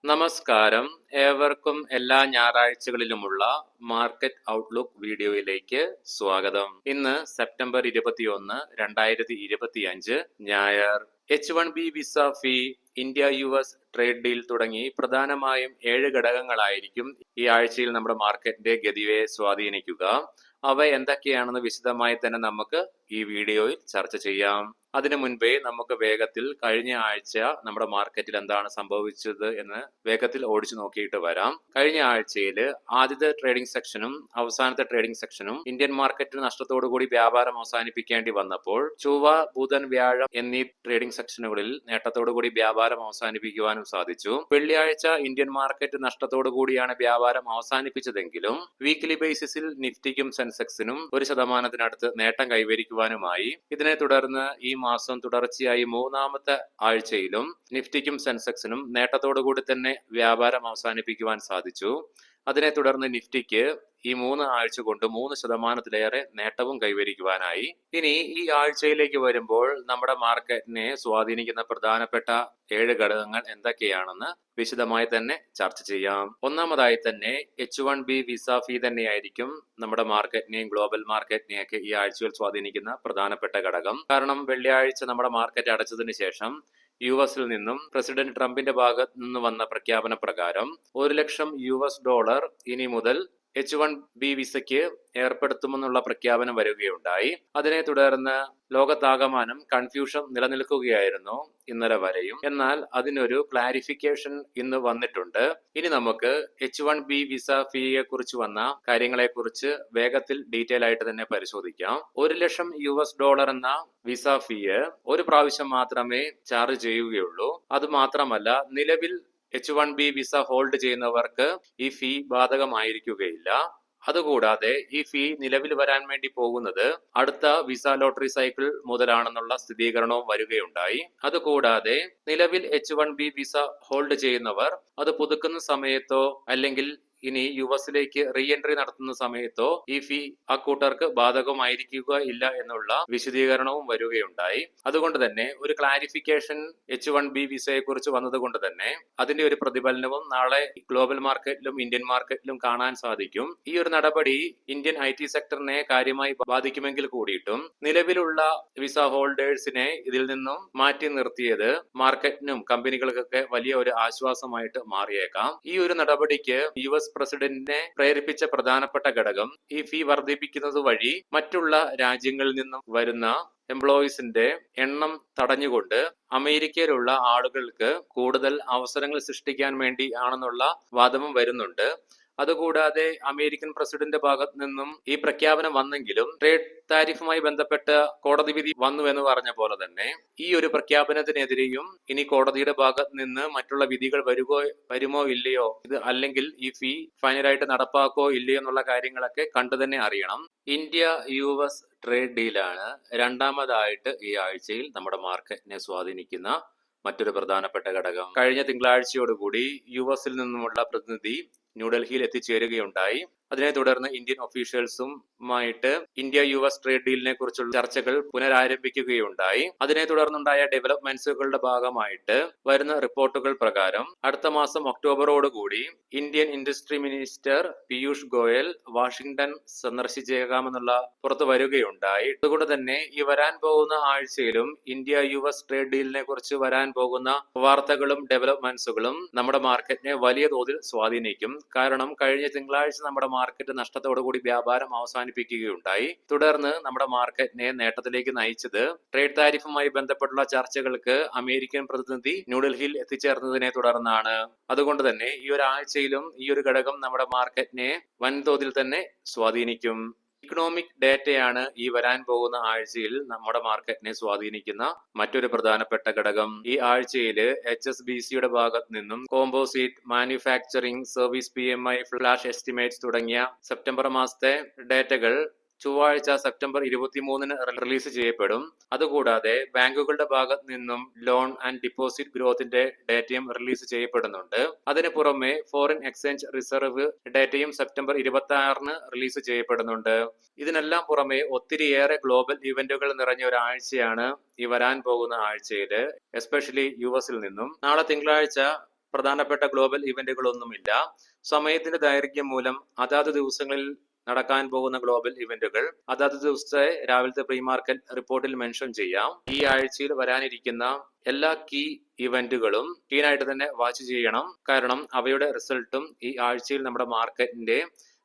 നമസ്കാരം. ഏവർക്കും എല്ലാ ഞായറാഴ്ചകളിലുമുള്ള മാർക്കറ്റ് ഔട്ട്ലുക്ക് വീഡിയോയിലേക്ക് സ്വാഗതം. ഇന്ന് സെപ്റ്റംബർ 21, 2025 ഞായർ. H1B വിസ ഫീ, ഇന്ത്യ US ട്രേഡ് ഡീൽ തുടങ്ങി പ്രധാനമായും 7 ഘടകങ്ങളായിരിക്കും ഈ ആഴ്ചയിൽ നമ്മുടെ മാർക്കറ്റിന്റെ ഗതിയെ സ്വാധീനിക്കുക. അവ എന്തൊക്കെയാണെന്ന് വിശദമായി തന്നെ നമുക്ക് ഈ വീഡിയോയിൽ ചർച്ച ചെയ്യാം. അതിനു മുൻപേ നമുക്ക് വേഗത്തിൽ കഴിഞ്ഞ ആഴ്ച നമ്മുടെ മാർക്കറ്റിൽ എന്താണ് സംഭവിച്ചത് എന്ന് വേഗത്തിൽ ഓടിച്ചു നോക്കിയിട്ട് വരാം. കഴിഞ്ഞ ആഴ്ചയിൽ ആദ്യത്തെ ട്രേഡിംഗ് സെക്ഷനും അവസാനത്തെ ട്രേഡിംഗ് സെക്ഷനും ഇന്ത്യൻ മാർക്കറ്റിൽ നഷ്ടത്തോടുകൂടി വ്യാപാരം അവസാനിപ്പിക്കേണ്ടി വന്നപ്പോൾ ചൊവ്വ, ബുധൻ, വ്യാഴം എന്നീ ട്രേഡിംഗ് സെക്ഷനുകളിൽ നേട്ടത്തോടുകൂടി വ്യാപാരം അവസാനിപ്പിക്കുവാനും സാധിച്ചു. വെള്ളിയാഴ്ച ഇന്ത്യൻ മാർക്കറ്റ് നഷ്ടത്തോടുകൂടിയാണ് വ്യാപാരം അവസാനിപ്പിച്ചതെങ്കിലും വീക്ക്ലി ബേസിസിൽ നിഫ്റ്റിക്കും സെൻസെക്സിനും 1% നേട്ടം കൈവരിക്കുവാനുമായി. ഇതിനെ തുടർന്ന് ഈ മാസം തുടർച്ചയായി മൂന്നാമത്തെ ആഴ്ചയിലും നിഫ്റ്റിക്കും സെൻസെക്സിനും നേട്ടത്തോടുകൂടി തന്നെ വ്യാപാരം അവസാനിപ്പിക്കുവാൻ സാധിച്ചു. അതിനെ തുടർന്ന് നിഫ്റ്റിക്ക് ഈ 3 ആഴ്ച കൊണ്ട് 3%-ലേറെ നേട്ടവും കൈവരിക്കുവാനായി. ഇനി ഈ ആഴ്ചയിലേക്ക് വരുമ്പോൾ നമ്മുടെ മാർക്കറ്റിനെ സ്വാധീനിക്കുന്ന പ്രധാനപ്പെട്ട 7 ഘടകങ്ങൾ എന്തൊക്കെയാണെന്ന് വിശദമായി തന്നെ ചർച്ച ചെയ്യാം. ഒന്നാമതായി തന്നെ H1B വിസ ഫീ തന്നെയായിരിക്കും നമ്മുടെ മാർക്കറ്റിനെയും ഗ്ലോബൽ മാർക്കറ്റിനെയൊക്കെ ഈ ആഴ്ചയിൽ സ്വാധീനിക്കുന്ന പ്രധാനപ്പെട്ട ഘടകം. കാരണം വെള്ളിയാഴ്ച നമ്മുടെ മാർക്കറ്റ് അടച്ചതിന് ശേഷം US നിന്നും പ്രസിഡന്റ് ട്രംപിന്റെ ഭാഗത്ത് നിന്ന് വന്ന പ്രഖ്യാപന പ്രകാരം $1,00,000 ഇനി മുതൽ H1B വിസയ്ക്ക് ഏർപ്പെടുത്തുമെന്നുള്ള പ്രഖ്യാപനം വരികയുണ്ടായി. അതിനെ തുടർന്ന് ലോകത്താകമാനം കൺഫ്യൂഷൻ നിലനിൽക്കുകയായിരുന്നു ഇന്നലെ വരെയും. എന്നാൽ അതിനൊരു ക്ലാരിഫിക്കേഷൻ ഇന്ന് വന്നിട്ടുണ്ട്. ഇനി നമുക്ക് H1B വിസ ഫീയെ കുറിച്ച് വന്ന കാര്യങ്ങളെക്കുറിച്ച് വേഗത്തിൽ ഡീറ്റെയിൽ ആയിട്ട് തന്നെ പരിശോധിക്കാം. $1,00,000 എന്ന വിസ ഫീയെ ഒരു പ്രാവശ്യം മാത്രമേ ചാർജ് ചെയ്യുകയുള്ളൂ. അത് മാത്രമല്ല, നിലവിൽ H1B വിസ ഹോൾഡ് ചെയ്യുന്നവർക്ക് ഈ ഫീ ബാധകമായിരിക്കുകയില്ല. അതുകൂടാതെ ഈ ഫീ നിലവിൽ വരാൻ വേണ്ടി പോകുന്നത് അടുത്ത വിസ ലോട്ടറി സൈക്കിൾ മുതലാണെന്നുള്ള സ്ഥിരീകരണവും വരികയുണ്ടായി. അതുകൂടാതെ നിലവിൽ H1B വിസ ഹോൾഡ് ചെയ്യുന്നവർ അത് പുതുക്കുന്ന സമയത്തോ അല്ലെങ്കിൽ ഇനി US റീ എൻട്രി നടത്തുന്ന സമയത്തോ ഈ ഫീ അക്കൂട്ടർക്ക് ബാധകമായിരിക്കുക ഇല്ല എന്നുള്ള വിശദീകരണവും വരികയുണ്ടായി. അതുകൊണ്ട് തന്നെ ഒരു ക്ലാരിഫിക്കേഷൻ H1B വിസയെ കുറിച്ച് വന്നതുകൊണ്ട് തന്നെ അതിന്റെ ഒരു പ്രതിഫലനവും നാളെ ഗ്ലോബൽ മാർക്കറ്റിലും ഇന്ത്യൻ മാർക്കറ്റിലും കാണാൻ സാധിക്കും. ഈ ഒരു നടപടി ഇന്ത്യൻ IT സെക്ടറിനെ കാര്യമായി ബാധിക്കുമെങ്കിൽ കൂടിയിട്ടും നിലവിലുള്ള വിസ ഹോൾഡേഴ്സിനെ ഇതിൽ നിന്നും മാറ്റി നിർത്തിയത് മാർക്കറ്റിനും കമ്പനികൾക്കൊക്കെ വലിയ ഒരു ആശ്വാസമായിട്ട് മാറിയേക്കാം. ഈ ഒരു നടപടിക്ക് US പ്രസിഡന്റിനെ പ്രേരിപ്പിച്ച പ്രധാനപ്പെട്ട ഘടകം ഈ ഫീ വർദ്ധിപ്പിക്കുന്നത് വഴി മറ്റുള്ള രാജ്യങ്ങളിൽ നിന്നും വരുന്ന എംപ്ലോയീസിന്റെ എണ്ണം തടഞ്ഞുകൊണ്ട് അമേരിക്കയിലുള്ള ആളുകൾക്ക് കൂടുതൽ അവസരങ്ങൾ സൃഷ്ടിക്കാൻ വേണ്ടി ആണെന്നുള്ള വാദവും വരുന്നുണ്ട്. അതുകൂടാതെ അമേരിക്കൻ പ്രസിഡന്റ് ഭാഗത്ത് നിന്നും ഈ പ്രഖ്യാപനം വന്നെങ്കിലും ട്രേഡ് താരിഫുമായി ബന്ധപ്പെട്ട് കോടതി വിധി വന്നു എന്ന് പറഞ്ഞ പോലെ തന്നെ ഈ ഒരു പ്രഖ്യാപനത്തിനെതിരെയും ഇനി കോടതിയുടെ ഭാഗത്ത് നിന്ന് മറ്റുള്ള വിധികൾ വരുമോ ഇല്ലയോ, ഇത് അല്ലെങ്കിൽ ഈ ഫീ ഫൈനലായിട്ട് നടപ്പാക്കോ ഇല്ലയോ എന്നുള്ള കാര്യങ്ങളൊക്കെ കണ്ടു തന്നെ അറിയണം. ഇന്ത്യ US ട്രേഡ് ഡീലാണ് രണ്ടാമതായിട്ട് ഈ ആഴ്ചയിൽ നമ്മുടെ മാർക്കറ്റിനെ സ്വാധീനിക്കുന്ന മറ്റൊരു പ്രധാനപ്പെട്ട ഘടകം. കഴിഞ്ഞ തിങ്കളാഴ്ചയോടുകൂടി US നിന്നുമുള്ള പ്രതിനിധി ന്യൂഡൽഹിയിൽ എത്തിച്ചേരുകയുണ്ടായി. അതിനെ തുടർന്ന് ഇന്ത്യൻ ഒഫീഷ്യൽസുമായിട്ട് ഇന്ത്യ US ട്രേഡ് ഡീലിനെ കുറിച്ചുള്ള ചർച്ചകൾ പുനരാരംഭിക്കുകയുണ്ടായി. അതിനെ തുടർന്നുണ്ടായ ഡെവലപ്മെന്റ്സുകളുടെ ഭാഗമായിട്ട് വരുന്ന റിപ്പോർട്ടുകൾ പ്രകാരം അടുത്ത മാസം ഒക്ടോബറോടുകൂടി Indian industry minister Piyush Goyal Washington സന്ദർശിച്ചേക്കാമെന്നുള്ള പുറത്തു വരികയുണ്ടായി. അതുകൊണ്ട് തന്നെ ഈ വരാൻ പോകുന്ന ആഴ്ചയിലും ഇന്ത്യ US ട്രേഡ് ഡീലിനെ കുറിച്ച് വരാൻ പോകുന്ന വാർത്തകളും ഡെവലപ്മെന്റ്സുകളും നമ്മുടെ മാർക്കറ്റിനെ വലിയ തോതിൽ സ്വാധീനിക്കും. കാരണം കഴിഞ്ഞ തിങ്കളാഴ്ച നമ്മുടെ മാർക്കറ്റ് നഷ്ടത്തോടുകൂടി വ്യാപാരം അവസാനിപ്പിക്കുകയുണ്ടായി. തുടർന്ന് നമ്മുടെ മാർക്കറ്റിനെ നേട്ടത്തിലേക്ക് നയിച്ചത് ട്രേഡ് താരിഫുമായി ബന്ധപ്പെട്ടുള്ള ചർച്ചകൾക്ക് അമേരിക്കൻ പ്രതിനിധി ന്യൂഡൽഹിയിൽ എത്തിച്ചേർന്നതിനെ തുടർന്നാണ്. അതുകൊണ്ട് തന്നെ ഈ ഒരു ആഴ്ചയിലും ഈ ഒരു ഘടകം നമ്മുടെ മാർക്കറ്റിനെ വൻതോതിൽ തന്നെ സ്വാധീനിക്കും. ഇക്കണോമിക് ഡേറ്റയാണ് ഈ വരാൻ പോകുന്ന ആഴ്ചയിൽ നമ്മുടെ മാർക്കറ്റിനെ സ്വാധീനിക്കുന്ന മറ്റൊരു പ്രധാനപ്പെട്ട ഘടകം. ഈ ആഴ്ചയിൽ HSBCയുടെ ഭാഗത്ത് നിന്നും composite, manufacturing, service PMI, flash estimates തുടങ്ങിയ സെപ്റ്റംബർ മാസത്തെ ഡേറ്റകൾ ചൊവ്വാഴ്ച സെപ്റ്റംബർ 23 റിലീസ് ചെയ്യപ്പെടും. അതുകൂടാതെ ബാങ്കുകളുടെ ഭാഗത്ത് നിന്നും ലോൺ ആൻഡ് ഡിപ്പോസിറ്റ് ഗ്രോത്തിന്റെ ഡേറ്റയും റിലീസ് ചെയ്യപ്പെടുന്നുണ്ട്. അതിന് പുറമെ ഫോറിൻ എക്സ്ചേഞ്ച് റിസർവ് ഡേറ്റയും സെപ്റ്റംബർ 26 റിലീസ് ചെയ്യപ്പെടുന്നുണ്ട്. ഇതിനെല്ലാം പുറമെ ഒത്തിരിയേറെ ഗ്ലോബൽ ഇവന്റുകൾ നിറഞ്ഞ ഒരാഴ്ചയാണ് ഈ വരാൻ പോകുന്ന ആഴ്ചയിൽ, എസ്പെഷ്യലി US നിന്നും. നാളെ തിങ്കളാഴ്ച പ്രധാനപ്പെട്ട ഗ്ലോബൽ ഇവന്റുകളൊന്നുമില്ല. സമയത്തിന്റെ ദൈർഘ്യം മൂലം അതാത് ദിവസങ്ങളിൽ നടക്കാൻ പോകുന്ന ഗ്ലോബൽ ഇവന്റുകൾ അതാത് ദിവസത്തെ രാവിലത്തെ പ്രീ മാർക്കറ്റ് റിപ്പോർട്ടിൽ മെൻഷൻ ചെയ്യാം. ഈ ആഴ്ചയിൽ വരാനിരിക്കുന്ന എല്ലാ കീ ഇവന്റുകളും കീനായിട്ട് തന്നെ വാച്ച് ചെയ്യണം. കാരണം അവയുടെ റിസൾട്ടും ഈ ആഴ്ചയിൽ നമ്മുടെ മാർക്കറ്റിന്റെ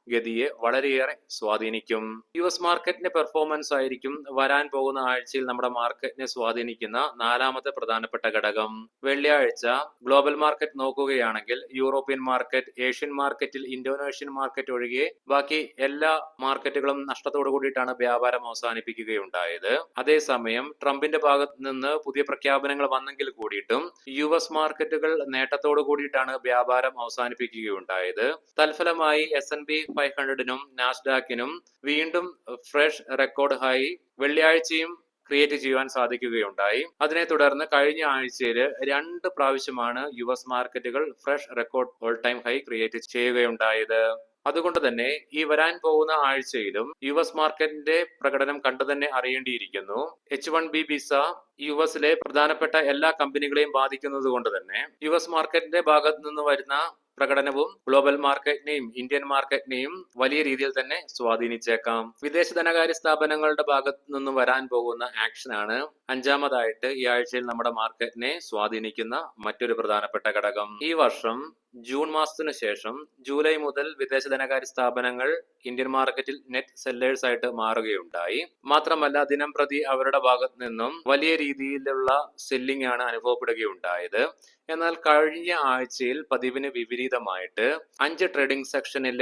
ഗതിയെ വളരെയേറെ സ്വാധീനിക്കും. US മാർക്കറ്റിന്റെ പെർഫോമൻസ് ആയിരിക്കും വരാൻ പോകുന്ന ആഴ്ചയിൽ നമ്മുടെ മാർക്കറ്റിനെ സ്വാധീനിക്കുന്ന നാലാമത്തെ പ്രധാനപ്പെട്ട ഘടകം. വെള്ളിയാഴ്ച ഗ്ലോബൽ മാർക്കറ്റ് നോക്കുകയാണെങ്കിൽ യൂറോപ്യൻ മാർക്കറ്റ്, ഏഷ്യൻ മാർക്കറ്റിൽ ഇന്തോനേഷ്യൻ മാർക്കറ്റ് ഒഴികെ ബാക്കി എല്ലാ മാർക്കറ്റുകളും നഷ്ടത്തോടു കൂടിയിട്ടാണ് വ്യാപാരം അവസാനിപ്പിക്കുകയുണ്ടായത്. അതേസമയം ട്രംപിന്റെ ഭാഗത്ത് നിന്ന് പുതിയ പ്രഖ്യാപനങ്ങൾ വന്നെങ്കിൽ കൂടിയിട്ടും US മാർക്കറ്റുകൾ നേട്ടത്തോടു കൂടിയിട്ടാണ് വ്യാപാരം അവസാനിപ്പിക്കുകയുണ്ടായത്. തൽഫലമായി S&P 500നും നാസ്ഡാക്കിനും വീണ്ടും ഫ്രഷ് റെക്കോർഡ് ഹൈ വെള്ളിയാഴ്ചയും ക്രിയേറ്റ് ചെയ്യുവാൻ സാധിക്കുകയുണ്ടായി. അതിനെ തുടർന്ന് കഴിഞ്ഞ ആഴ്ചയിൽ 2 പ്രാവശ്യമാണ് US മാർക്കറ്റുകൾ fresh record all time high create ചെയ്യുകയുണ്ടായത്. അതുകൊണ്ട് തന്നെ ഈ വരാൻ പോകുന്ന ആഴ്ചയിലും US മാർക്കറ്റിന്റെ പ്രകടനം കണ്ടു തന്നെ അറിയേണ്ടിയിരിക്കുന്നു. H1B വിസ US പ്രധാനപ്പെട്ട എല്ലാ കമ്പനികളെയും ബാധിക്കുന്നത് കൊണ്ട് തന്നെ US മാർക്കറ്റിന്റെ ഭാഗത്ത് നിന്ന് വരുന്ന പ്രകടനവും ഗ്ലോബൽ മാർക്കറ്റിനെയും ഇന്ത്യൻ മാർക്കറ്റിനെയും വലിയ രീതിയിൽ തന്നെ സ്വാധീനിച്ചേക്കാം. വിദേശ ധനകാര്യ സ്ഥാപനങ്ങളുടെ ഭാഗത്ത് നിന്ന് വരാൻ പോകുന്ന ആക്ഷനാണ് അഞ്ചാമതായിട്ട് ഈ ആഴ്ചയിൽ നമ്മുടെ മാർക്കറ്റിനെ സ്വാധീനിക്കുന്ന മറ്റൊരു പ്രധാനപ്പെട്ട ഘടകം. ഈ വർഷം ജൂൺ മാസത്തിന് ശേഷം ജൂലൈ മുതൽ വിദേശ ധനകാര്യ സ്ഥാപനങ്ങൾ ഇന്ത്യൻ മാർക്കറ്റിൽ നെറ്റ് സെല്ലേഴ്സ് ആയിട്ട് മാറുകയുണ്ടായി. മാത്രമല്ല ദിനം പ്രതി അവരുടെ ഭാഗത്ത് നിന്നും വലിയ രീതിയിലുള്ള സെല്ലിംഗ് ആണ് അനുഭവപ്പെടുകയുണ്ടായത്. എന്നാൽ കഴിഞ്ഞ ആഴ്ചയിൽ പതിവിന് വിപരീതമായിട്ട് 5 ട്രേഡിംഗ് സെക്ഷനിൽ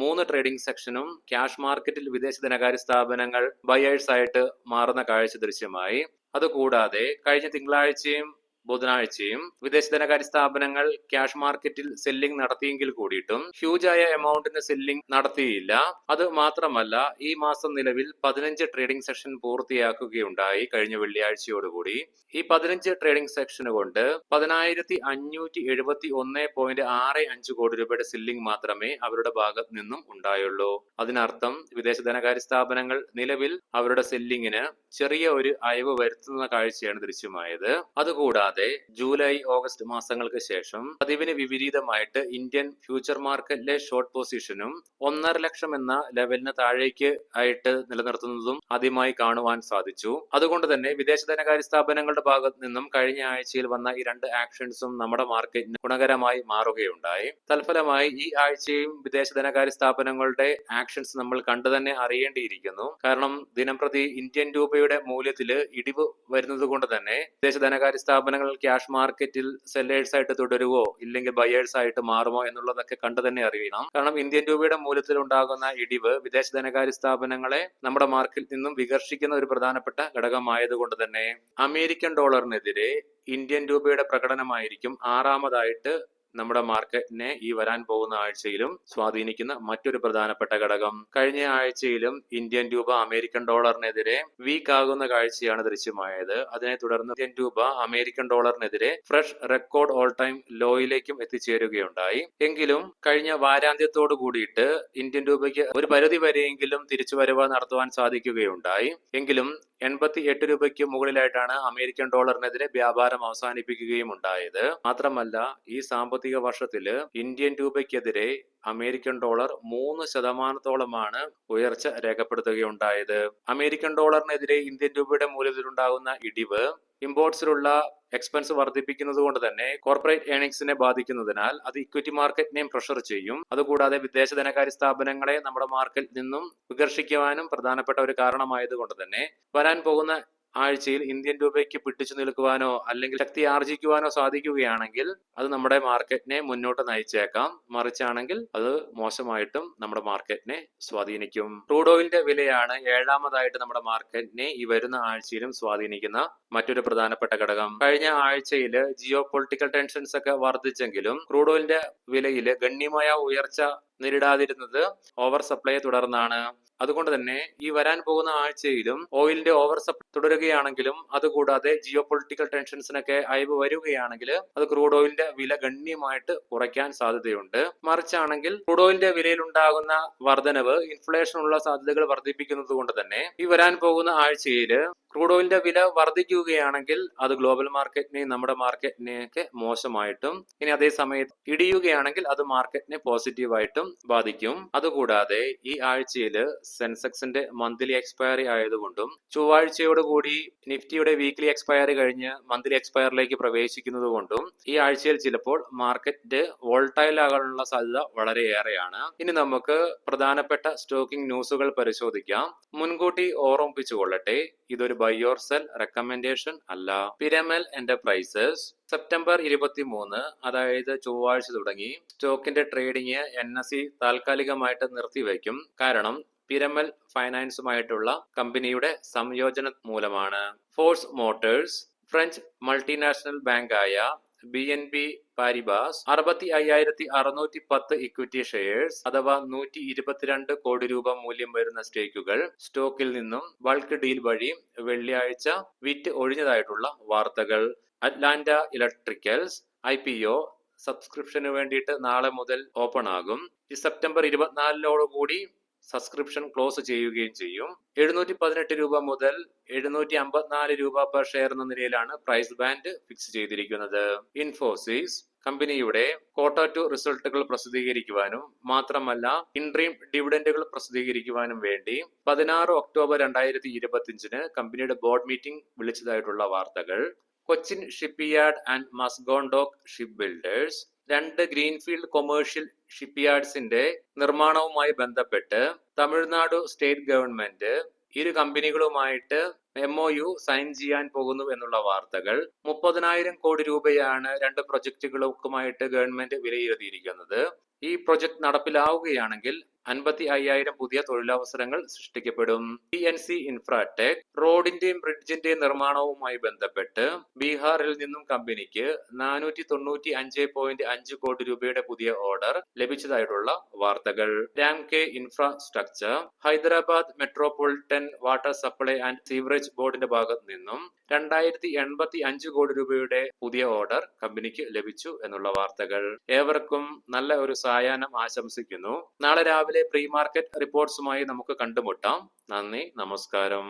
3 ട്രേഡിംഗ് സെക്ഷനും ക്യാഷ് മാർക്കറ്റിൽ വിദേശ ധനകാര്യ സ്ഥാപനങ്ങൾ ബയേഴ്സ് ആയിട്ട് മാറുന്ന കാഴ്ച ദൃശ്യമായി. അതുകൂടാതെ കഴിഞ്ഞ തിങ്കളാഴ്ചയും ബുധനാഴ്ചയും വിദേശ ധനകാര്യ സ്ഥാപനങ്ങൾ ക്യാഷ് മാർക്കറ്റിൽ സെല്ലിംഗ് നടത്തിയെങ്കിൽ കൂടിയിട്ടും ഹ്യൂജായ എമൗണ്ടിന് സെല്ലിംഗ് നടത്തിയില്ല. അത് മാത്രമല്ല ഈ മാസം നിലവിൽ 15 ട്രേഡിംഗ് സെഷൻ പൂർത്തിയാക്കുകയുണ്ടായി കഴിഞ്ഞ വെള്ളിയാഴ്ചയോടുകൂടി. ഈ 15 ട്രേഡിംഗ് സെക്ഷന് കൊണ്ട് 10,571.65 കോടി രൂപയുടെ സെല്ലിംഗ് മാത്രമേ അവരുടെ ഭാഗത്ത് നിന്നും ഉണ്ടായുള്ളൂ. അതിനർത്ഥം വിദേശ ധനകാര്യ സ്ഥാപനങ്ങൾ നിലവിൽ അവരുടെ സെല്ലിങ്ങിന് ചെറിയ ഒരു അയവ് വരുത്തുന്ന കാഴ്ചയാണ് ദൃശ്യമായത്. അതുകൂടാതെ ജൂലൈ ഓഗസ്റ്റ് മാസങ്ങൾക്ക് ശേഷം പതിവിന് വിപരീതമായിട്ട് ഇന്ത്യൻ ഫ്യൂച്ചർ മാർക്കറ്റിലെ ഷോർട്ട് പൊസിഷനും 1.5 ലക്ഷം എന്ന ലെവലിന് താഴേക്ക് ആയിട്ട് നിലനിർത്തുന്നതും ആദ്യമായി കാണുവാൻ സാധിച്ചു. അതുകൊണ്ട് തന്നെ വിദേശ ധനകാര്യ സ്ഥാപനങ്ങളുടെ ഭാഗത്ത് നിന്നും കഴിഞ്ഞ ആഴ്ചയിൽ വന്ന ഈ 2 ആക്ഷൻസും നമ്മുടെ മാർക്കറ്റിന് ഗുണകരമായി മാറുകയുണ്ടായി. തൽഫലമായി ഈ ആഴ്ചയും വിദേശ ധനകാര്യ സ്ഥാപനങ്ങളുടെ ആക്ഷൻസ് നമ്മൾ കണ്ടു തന്നെ അറിയേണ്ടിയിരിക്കുന്നു. കാരണം ദിനംപ്രതി ഇന്ത്യൻ രൂപയുടെ മൂല്യത്തിൽ ഇടിവ് വരുന്നത് കൊണ്ട് തന്നെ വിദേശ ധനകാര്യ സ്ഥാപനങ്ങൾ ക്യാഷ് മാർക്കറ്റിൽ സെല്ലേഴ്സ് ആയിട്ട് തുടരുവോ ഇല്ലെങ്കിൽ ബയേഴ്സ് ആയിട്ട് മാറുമോ എന്നുള്ളതൊക്കെ കണ്ടു തന്നെ അറിയണം. കാരണം ഇന്ത്യൻ രൂപയുടെ മൂല്യത്തിൽ ഉണ്ടാകുന്ന ഇടിവ് വിദേശ ധനകാര്യ സ്ഥാപനങ്ങളെ നമ്മുടെ മാർക്കറ്റിൽ നിന്നും വികർഷിക്കുന്ന ഒരു പ്രധാനപ്പെട്ട ഘടകമായതുകൊണ്ട് തന്നെ അമേരിക്കൻ ഡോളറിനെതിരെ ഇന്ത്യൻ രൂപയുടെ പ്രകടനമായിരിക്കും 6ാമതായിട്ട് നമ്മുടെ മാർക്കറ്റിനെ ഈ വരാൻ പോകുന്ന ആഴ്ചയിലും സ്വാധീനിക്കുന്ന മറ്റൊരു പ്രധാനപ്പെട്ട ഘടകം. കഴിഞ്ഞ ആഴ്ചയിലും ഇന്ത്യൻ രൂപ അമേരിക്കൻ ഡോളറിനെതിരെ വീക്ക് ആകുന്ന കാഴ്ചയാണ് ദൃശ്യമായത്. അതിനെ തുടർന്ന് ഇന്ത്യൻ രൂപ അമേരിക്കൻ ഡോളറിനെതിരെ ഫ്രഷ് റെക്കോർഡ് ഓൾ ടൈം ലോയിലേക്കും എത്തിച്ചേരുകയുണ്ടായി. എങ്കിലും കഴിഞ്ഞ വാരാന്ത്യത്തോടു കൂടിയിട്ട് ഇന്ത്യൻ രൂപയ്ക്ക് ഒരു പരിധി വരെയെങ്കിലും തിരിച്ചുവരവ് നടത്തുവാൻ സാധിക്കുകയുണ്ടായി. എങ്കിലും 88 രൂപയ്ക്ക് മുകളിലായിട്ടാണ് അമേരിക്കൻ ഡോളറിനെതിരെ വ്യാപാരം അവസാനിപ്പിക്കുകയും ഉണ്ടായത്. മാത്രമല്ല ഈ സാമ്പത്തിക വർഷത്തില് ഇന്ത്യൻ രൂപയ്ക്കെതിരെ അമേരിക്കൻ ഡോളർ 3% ഉയർച്ച രേഖപ്പെടുത്തുകയുണ്ടായത്. അമേരിക്കൻ ഡോളറിനെതിരെ ഇന്ത്യൻ രൂപയുടെ മൂല്യത്തിലുണ്ടാകുന്ന ഇടിവ് ഇമ്പോർട്ട്സിലുള്ള എക്സ്പെൻസ് വർദ്ധിപ്പിക്കുന്നത് കൊണ്ട് തന്നെ കോർപ്പറേറ്റ് ഏർണിംഗ്സിനെ ബാധിക്കുന്നതിനാൽ അത് ഇക്വിറ്റി മാർക്കറ്റിനെയും പ്രഷർ ചെയ്യും. അതുകൂടാതെ വിദേശ ധനകാര്യ സ്ഥാപനങ്ങളെ നമ്മുടെ മാർക്കറ്റിൽ നിന്നും വികർഷിക്കുവാനും പ്രധാനപ്പെട്ട ഒരു കാരണമായതുകൊണ്ട് തന്നെ വരാൻ പോകുന്ന ആഴ്ചയിൽ ഇന്ത്യൻ രൂപയ്ക്ക് പിടിച്ചു നിൽക്കുവാനോ അല്ലെങ്കിൽ ശക്തി ആർജിക്കുവാനോ സാധിക്കുകയാണെങ്കിൽ അത് നമ്മുടെ മാർക്കറ്റിനെ മുന്നോട്ട് നയിച്ചേക്കാം. മറിച്ചാണെങ്കിൽ അത് മോശമായിട്ടും നമ്മുടെ മാർക്കറ്റിനെ സ്വാധീനിക്കും. ക്രൂഡ് ഓയിലിന്റെ വിലയാണ് 7ാമതായിട്ട് നമ്മുടെ മാർക്കറ്റിനെ ഈ വരുന്ന ആഴ്ചയിലും സ്വാധീനിക്കുന്ന മറ്റൊരു പ്രധാനപ്പെട്ട ഘടകം. കഴിഞ്ഞ ആഴ്ചയിൽ ജിയോ പൊളിറ്റിക്കൽ ടെൻഷൻസ് ഒക്കെ വർദ്ധിച്ചെങ്കിലും ക്രൂഡ് ഓയിലിന്റെ വിലയിൽ ഗണ്യമായ ഉയർച്ച നേരിടാതിരുന്നത് ഓവർ സപ്ലൈയെ തുടർന്നാണ്. അതുകൊണ്ട് തന്നെ ഈ വരാൻ പോകുന്ന ആഴ്ചയിലും ഓയിലിന്റെ ഓവർ സപ്ലൈ തുടരുകയാണെങ്കിലും അതുകൂടാതെ ജിയോ പൊളിറ്റിക്കൽ ടെൻഷൻസിനൊക്കെ അയവ് വരികയാണെങ്കിൽ അത് ക്രൂഡ് ഓയിലിന്റെ വില ഗണ്യമായിട്ട് കുറയ്ക്കാൻ സാധ്യതയുണ്ട്. മറിച്ചാണെങ്കിൽ ക്രൂഡ് ഓയിലിന്റെ വിലയിൽ ഉണ്ടാകുന്ന വർധനവ് ഇൻഫ്ലേഷനുള്ള സാധ്യതകൾ വർദ്ധിപ്പിക്കുന്നത് കൊണ്ട് തന്നെ ഈ വരാൻ പോകുന്ന ആഴ്ചയിൽ ക്രൂഡ് ഓയിലിന്റെ വില വർദ്ധിക്കുകയാണെങ്കിൽ അത് ഗ്ലോബൽ മാർക്കറ്റിനെയും നമ്മുടെ മാർക്കറ്റിനെയൊക്കെ മോശമായിട്ടും, ഇനി അതേ സമയത്ത് ഇടിയുകയാണെങ്കിൽ അത് മാർക്കറ്റിനെ പോസിറ്റീവായിട്ടും ബാധിക്കും. അതുകൂടാതെ ഈ ആഴ്ചയിൽ സെൻസെക്സിന്റെ മന്ത്ലി എക്സ്പയറി ആയതുകൊണ്ടും ചൊവ്വാഴ്ചയോടുകൂടി നിഫ്റ്റിയുടെ വീക്ക്ലി എക്സ്പയറി കഴിഞ്ഞ് മന്ത്ലി എക്സ്പയറിലേക്ക് പ്രവേശിക്കുന്നത് കൊണ്ടും ഈ ആഴ്ചയിൽ ചിലപ്പോൾ മാർക്കറ്റ് വോൾട്ടൈൽ ആകാനുള്ള സാധ്യത വളരെയേറെയാണ്. ഇനി നമുക്ക് പ്രധാനപ്പെട്ട സ്റ്റോക്കിംഗ് ന്യൂസുകൾ പരിശോധിക്കാം. മുൻകൂട്ടി ഓർമ്മിപ്പിച്ചുകൊള്ളട്ടെ, ഇതൊരു ബൈ ഓർ സെൽ റെക്കമെൻഡേഷൻ അല്ല. പിരമൽ എന്റർപ്രൈസസ് സെപ്റ്റംബർ 23, അതായത് ചൊവ്വാഴ്ച തുടങ്ങി സ്റ്റോക്കിന്റെ ട്രേഡിംഗ് NSE താൽക്കാലികമായിട്ട് നിർത്തിവെക്കും. കാരണം പിരമൽ ഫൈനാൻസുമായിട്ടുള്ള കമ്പനിയുടെ സംയോജനം മൂലമാണ്. ഫോഴ്സ് മോട്ടോഴ്സ് ഫ്രഞ്ച് മൾട്ടിനാഷണൽ ബാങ്കായ BNP പാരിബാസ് 65,610 ഇക്വിറ്റി ഷെയർസ് അഥവാ 122 കോടി രൂപ മൂല്യം വരുന്ന സ്റ്റേക്കുകൾ സ്റ്റോക്കിൽ നിന്നും ബൾക്ക് ഡീൽ വഴി വെള്ളിയാഴ്ച വിറ്റ് ഒഴിഞ്ഞതായിട്ടുള്ള വാർത്തകൾ. അറ്റ്ലാന്റ ഇലക്ട്രിക്കൽസ് IPO സബ്സ്ക്രിപ്ഷന് വേണ്ടിയിട്ട് നാളെ മുതൽ ഓപ്പൺ ആകും. ഈ സെപ്റ്റംബർ 24 സബ്സ്ക്രിപ്ഷൻ ക്ലോസ് ചെയ്യുകയും ചെയ്യും. 718 രൂപ മുതൽ 754 രൂപ പെർ ഷെയർ എന്ന നിലയിലാണ് പ്രൈസ് ബാൻഡ് ഫിക്സ് ചെയ്തിരിക്കുന്നത്. ഇൻഫോസിസ് കമ്പനിയുടെ Q2 റിസൾട്ടുകൾ പ്രസിദ്ധീകരിക്കുവാനും മാത്രമല്ല ഇൻട്രീം ഡിവിഡൻഡുകൾ പ്രസിദ്ധീകരിക്കുവാനും വേണ്ടി 16 ഒക്ടോബർ 2025 കമ്പനിയുടെ ബോർഡ് മീറ്റിംഗ് വിളിച്ചതായിട്ടുള്ള വാർത്തകൾ. Cochin shipyard and Mazagon Dock ship builders 2 greenfield commercial ഷിപ്പ്യാർഡ്സിന്റെ നിർമ്മാണവുമായി ബന്ധപ്പെട്ട് തമിഴ്നാട് സ്റ്റേറ്റ് ഗവൺമെന്റ് ഇരു കമ്പനികളുമായിട്ട് MOU സൈൻ ചെയ്യാൻ പോകുന്നു എന്നുള്ള വാർത്തകൾ. 30,000 കോടി രൂപയാണ് 2 പ്രൊജക്ടുകൾക്കുമായിട്ട് ഗവൺമെന്റ് വിലയിരുത്തിയിരിക്കുന്നത്. ഈ പ്രൊജക്ട് നടപ്പിലാവുകയാണെങ്കിൽ 55,000 പുതിയ തൊഴിലവസരങ്ങൾ സൃഷ്ടിക്കപ്പെടും. PNC ഇൻഫ്രാടെക് റോഡിന്റെയും ബ്രിഡ്ജിന്റെയും നിർമ്മാണവുമായി ബന്ധപ്പെട്ട് ബീഹാറിൽ നിന്നും കമ്പനിക്ക് 495.5 കോടി രൂപയുടെ പുതിയ ഓർഡർ ലഭിച്ചതായിട്ടുള്ള വാർത്തകൾ. Ramky infrastructure Hyderabad metropolitan water supply and sewerage ബോർഡിന്റെ ഭാഗത്ത് നിന്നും 2,085 കോടി രൂപയുടെ പുതിയ ഓർഡർ കമ്പനിക്ക് ലഭിച്ചു എന്നുള്ള വാർത്തകൾ. ഏവർക്കും നല്ല ഒരു സായാഹ്നം ആശംസിക്കുന്നു. നാളെ രാവിലെ പ്രീ മാർക്കറ്റ് റിപ്പോർട്ട്സുമായി നമുക്ക് കണ്ടുമുട്ടാം. നന്ദി, നമസ്കാരം.